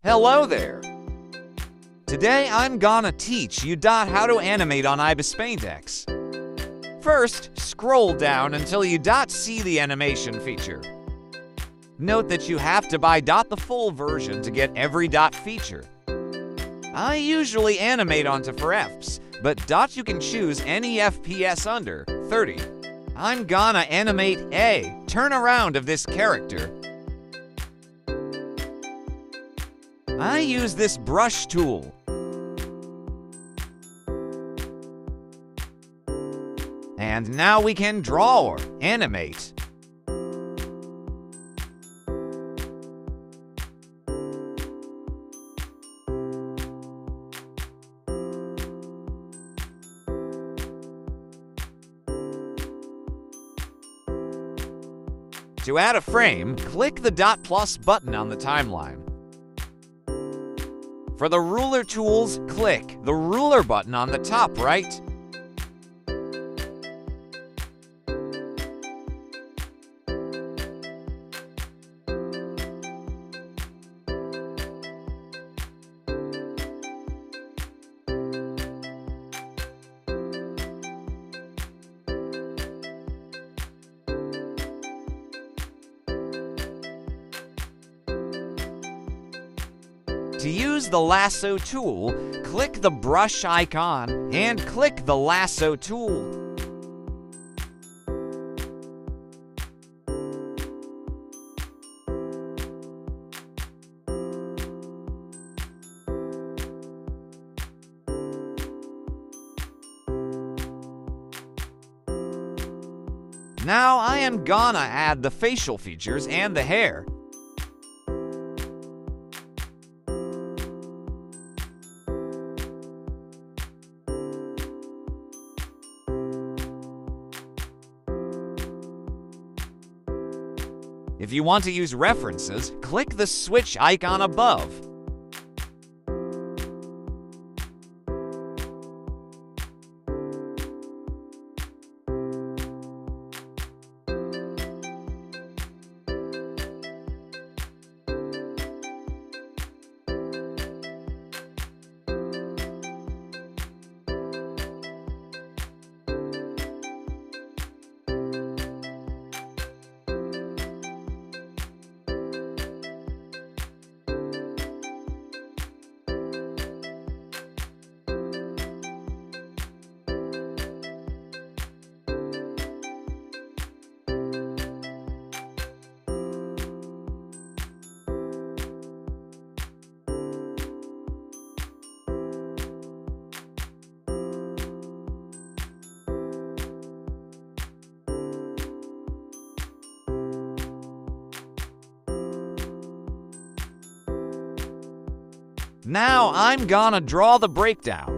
Hello there! Today I'm gonna teach you how to animate on Ibis Paint X. First, scroll down until you see the animation feature. Note that you have to buy the full version to get every feature. I usually animate onto for Fs, but you can choose any FPS under 30. I'm gonna animate a turnaround of this character. I use this brush tool. And now we can draw or animate. To add a frame, click the plus button on the timeline. For the ruler tools, click the ruler button on the top right. To use the lasso tool, click the brush icon and click the lasso tool. Now I am gonna add the facial features and the hair. If you want to use references, click the switch icon above. Now I'm gonna draw the breakdown.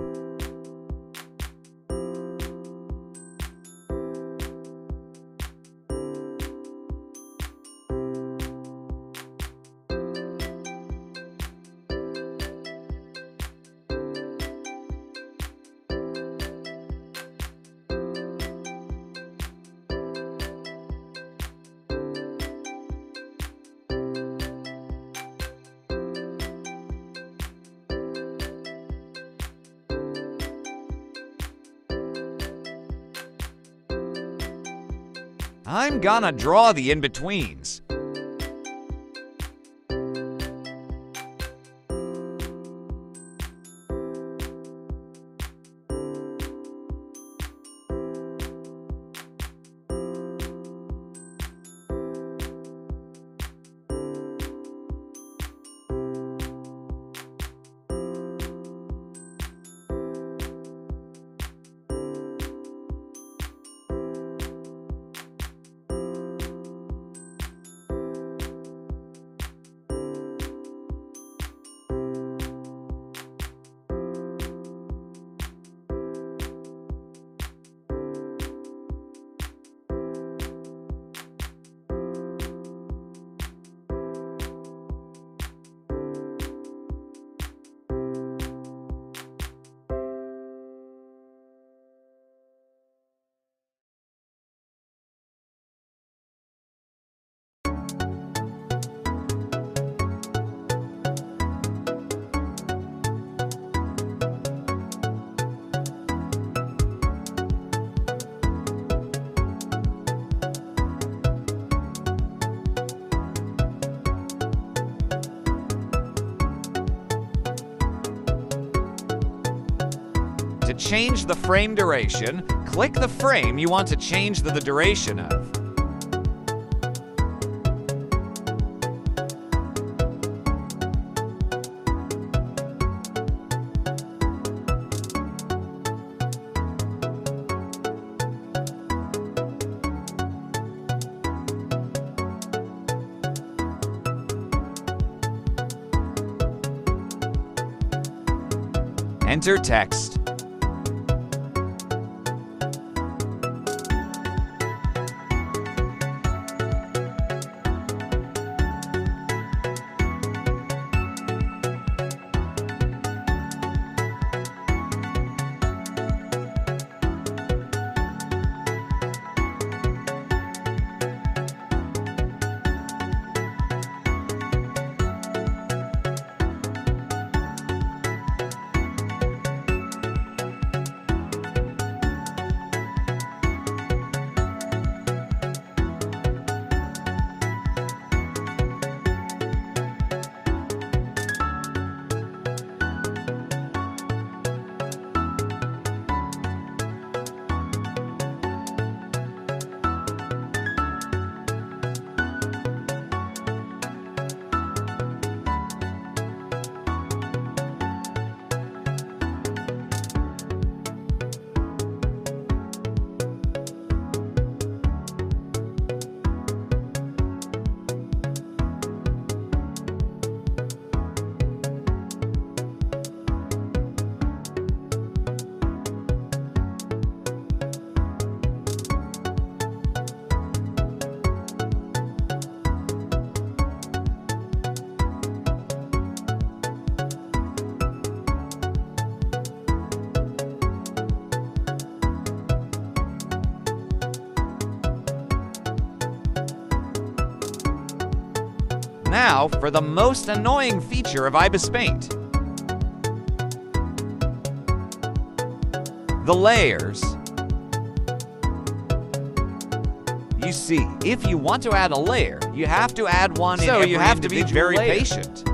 I'm gonna draw the in-betweens. change the frame duration, click the frame you want to change the duration of. Enter text. Now for the most annoying feature of Ibis Paint. The layers. You see, if you want to add a layer, you have to add one in every individual layer. So you have to be very patient.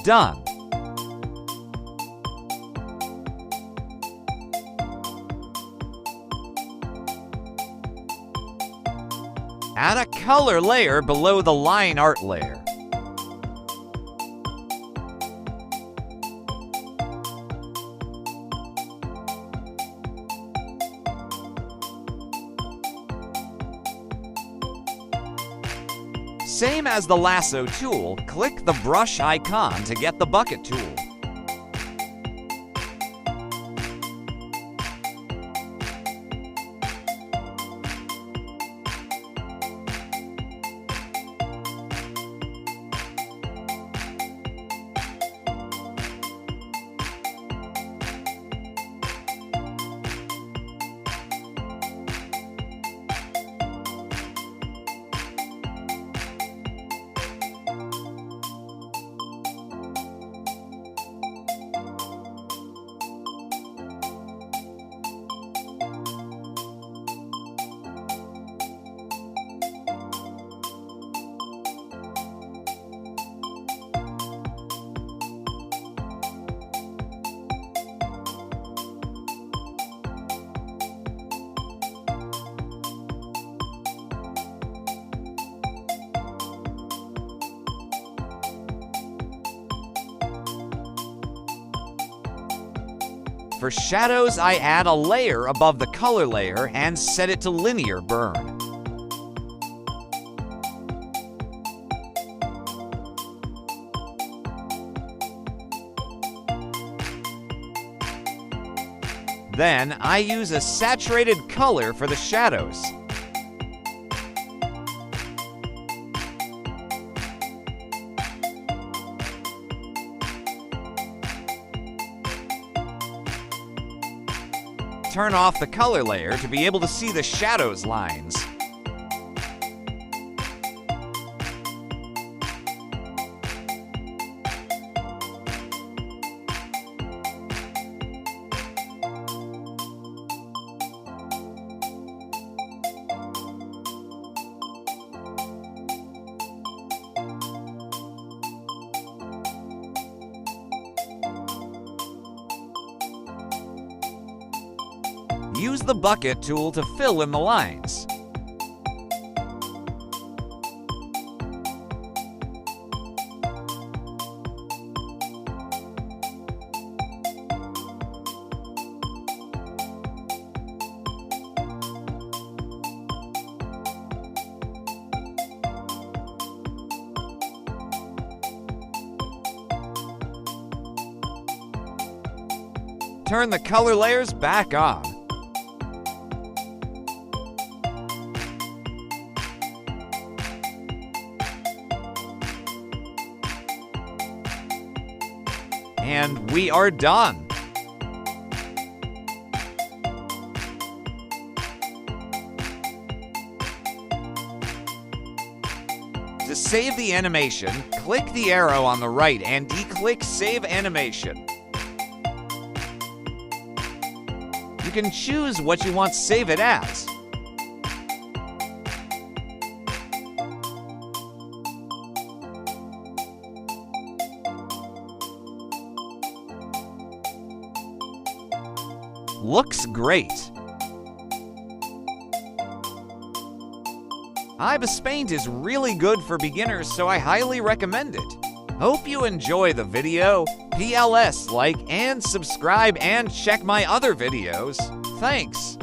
Done. Add a color layer below the line art layer. Same as the lasso tool, click the brush icon to get the bucket tool. For shadows, I add a layer above the color layer and set it to linear burn. Then, I use a saturated color for the shadows. Turn off the color layer to be able to see the shadows lines. Use the bucket tool to fill in the lines. Turn the color layers back on. And we are done. To save the animation, click the arrow on the right and de-click Save Animation. You can choose what you want to save it as. Looks great. Ibis Paint is really good for beginners, so I highly recommend it. Hope you enjoy the video. PLS, like and subscribe and check my other videos. Thanks.